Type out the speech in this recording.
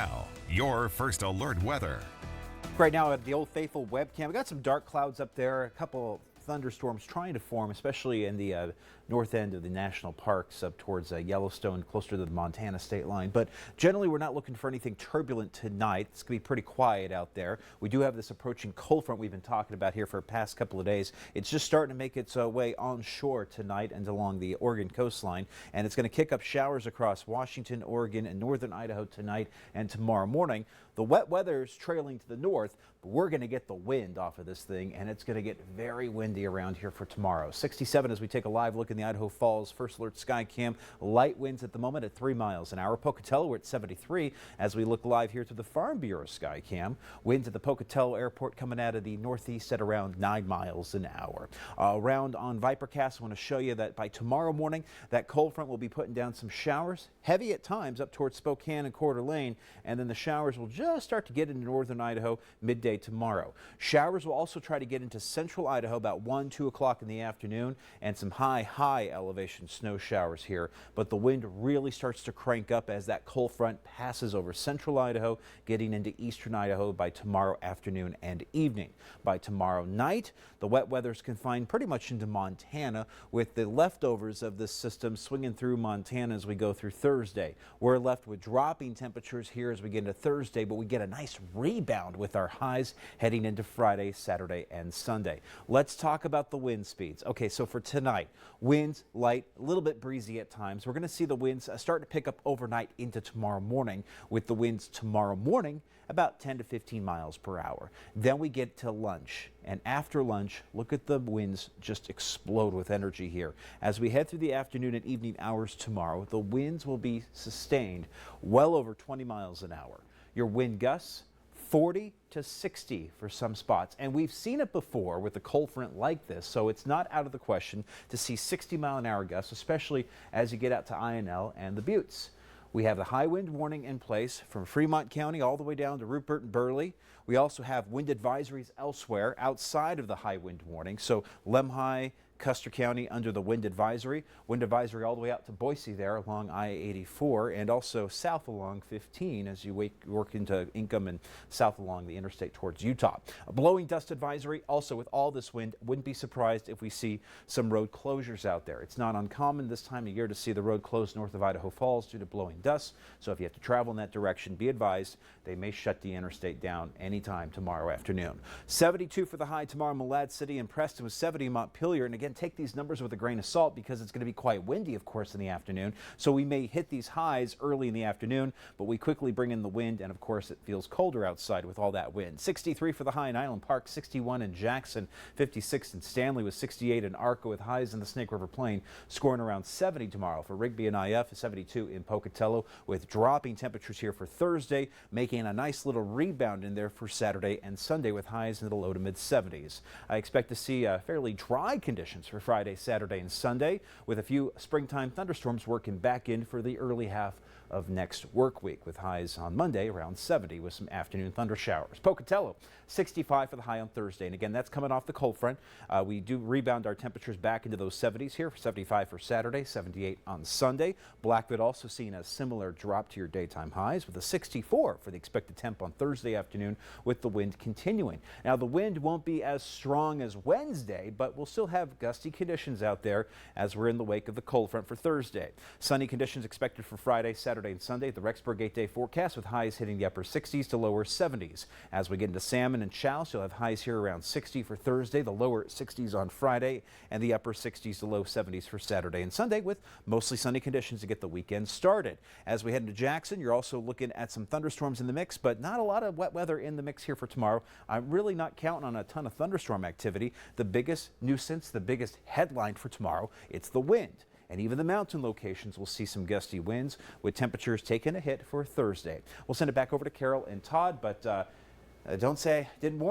Now, your first alert weather. Right now at the Old Faithful webcam, we got some dark clouds up there, a couple thunderstorms trying to form, especially in the north end of the national parks up towards Yellowstone, closer to the Montana state line. But generally, we're not looking for anything turbulent tonight. It's going to be pretty quiet out there. We do have this approaching cold front we've been talking about here for the past couple of days. It's just starting to make its way onshore tonight and along the Oregon coastline, and it's going to kick up showers across Washington, Oregon, and northern Idaho tonight and tomorrow morning. The wet weather is trailing to the north, but we're going to get the wind off of this thing, and it's going to get very windy around here for tomorrow. 67 as we take a live look in the Idaho Falls First Alert Sky Cam. Light winds at the moment at 3 miles an hour. Pocatello, we're at 73 as we look live here to the Farm Bureau Sky Cam. Winds at the Pocatello Airport coming out of the northeast at around 9 miles an hour. Around on VIPIR-CAST, I want to show you that by tomorrow morning, that cold front will be putting down some showers, heavy at times up towards Spokane and Coeur d'Alene, and then the showers will just start to get into northern Idaho midday tomorrow. Showers will also try to get into central Idaho about 1-2 o'clock in the afternoon, and some high elevation snow showers here. But the wind really starts to crank up as that cold front passes over central Idaho, getting into eastern Idaho by tomorrow afternoon and evening. By tomorrow night, the wet weather is confined pretty much into Montana, with the leftovers of this system swinging through Montana as we go through Thursday. We're left with dropping temperatures here as we get into Thursday, but we get a nice rebound with our highs heading into Friday, Saturday, and Sunday. Let's talk about the wind speeds. Okay, so for tonight, winds light, a little bit breezy at times. We're going to see the winds start to pick up overnight into tomorrow morning, with the winds tomorrow morning about 10 to 15 miles per hour. Then we get to lunch, and after lunch, look at the winds just explode with energy here. As we head through the afternoon and evening hours tomorrow, the winds will be sustained well over 20 miles an hour. Your wind gusts 40 to 60 for some spots, and we've seen it before with a cold front like this, so it's not out of the question to see 60-mile-an-hour gusts, especially as you get out to INL and the Buttes. We have the high wind warning in place from Fremont County all the way down to Rupert and Burley. We also have wind advisories elsewhere outside of the high wind warning, so Lemhi, Custer County under the wind advisory all the way out to Boise there along I-84, and also south along 15 as you work into Income and south along the interstate towards Utah. A blowing dust advisory also with all this wind. Wouldn't be surprised if we see some road closures out there. It's not uncommon this time of year to see the road closed north of Idaho Falls due to blowing dust, so if you have to travel in that direction, be advised they may shut the interstate down anytime tomorrow afternoon. 72 for the high tomorrow, Malad City and Preston with 70 in Montpelier, and again, take these numbers with a grain of salt because it's going to be quite windy, of course, in the afternoon. So we may hit these highs early in the afternoon, but we quickly bring in the wind, and of course, it feels colder outside with all that wind. 63 for the high in Island Park, 61 in Jackson, 56 in Stanley with 68 in Arco, with highs in the Snake River Plain scoring around 70 tomorrow for Rigby and IF, 72 in Pocatello, with dropping temperatures here for Thursday, making a nice little rebound in there for Saturday and Sunday with highs in the low to mid 70s. I expect to see fairly dry conditions for Friday, Saturday, and Sunday, with a few springtime thunderstorms working back in for the early half of next work week, with highs on Monday around 70 with some afternoon thunder showers. Pocatello 65 for the high on Thursday, and again, that's coming off the cold front. We do rebound our temperatures back into those 70s here, for 75 for Saturday, 78 on Sunday. Blackfoot also seeing a similar drop to your daytime highs, with a 64 for the expected temp on Thursday afternoon, with the wind continuing. Now, the wind won't be as strong as Wednesday, but we'll still have gusty conditions out there as we're in the wake of the cold front for Thursday. Sunny conditions expected for Friday, Saturday, and Sunday. The REXBURG 8-day forecast with highs hitting the upper 60s to lower 70s. As we get into Salmon and Chouse, you'll have highs here around 60 for Thursday, the lower 60s on Friday, and the upper 60s to low 70s for Saturday and Sunday, with mostly sunny conditions to get the weekend started. As we head into Jackson, you're also looking at some thunderstorms in the mix, but not a lot of wet weather in the mix here for tomorrow. I'm really not counting on a ton of thunderstorm activity. The biggest nuisance, the biggest headline for tomorrow, it's the wind. And even the mountain locations will see some gusty winds, with temperatures taking a hit for Thursday. We'll send it back over to Carol and Todd, but don't say I didn't warn you.